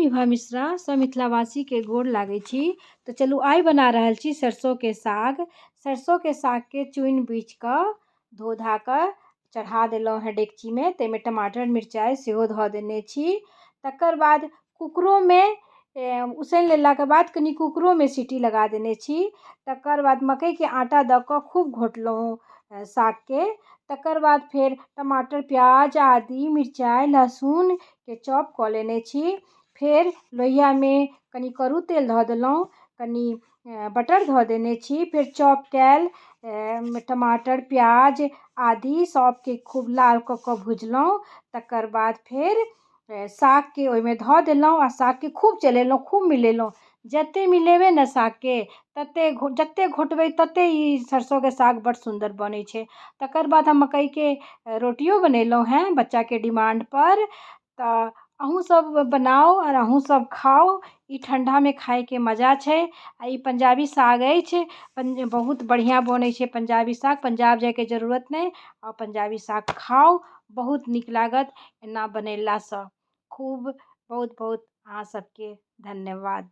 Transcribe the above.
विभा मिश्रा सब मिथिलावासी के गोर लागै छी। तो चलू आइ बना रहल छी सरसों के साग। सरसों के साग के चुनि बीछ कऽ धो धा कऽ चढ़ा देलहुँ हेँ डेगचीमे। ताहिमे टमाटर मिरचाइ सेहो धऽ देने छी। तकर बाद कुकरोमे उसनि लेलाके बाद कनि कुकरोमे सीटी लगा देने छी। तकर बाद मकइके आटा दऽ कऽ खूब घोटलहुँ सागके। तकर बाद फेर टमाटर प्याज आदी मिरचाइ लहसुनके चॉप कऽ लेने छी। फेर लोहियामे कनि करू तेल धऽ देलहुँ, कनि बटर धऽ देने छी। फेर चॉप कयल टमाटर प्याज आदि सबके खूब लाल कऽ कऽ भुजलहुँ। तकर बाद फेर सागके ओहिमे धऽ देलहुँ आ सागके खूब चलेलहुँ, खूब मिलेलहुँ। जतेक मिलेबै ने सागके जतेक घोटबै ततेक ई सरसोके साग बड़ सुन्दर बनै छै। तकर बाद हम मकइके रोटियो बनेलहुँ हेँ बच्चाके डिमांडपर। तऽ अहूँसभ बनाउ आओर अहूँसभ खाउ। ई ठण्डामे खाइके मजा छै। आ ई पंजाबी साग अछि, बहुत बढ़िआँ बनै छै पंजाबी साग। पंजाब जाइके जरूरत नहि, पंजाबी साग खाउ, बहुत नीक लागत एना बनेलासँ। खूब बहुत बहुत अहाँ सबके धन्यवाद।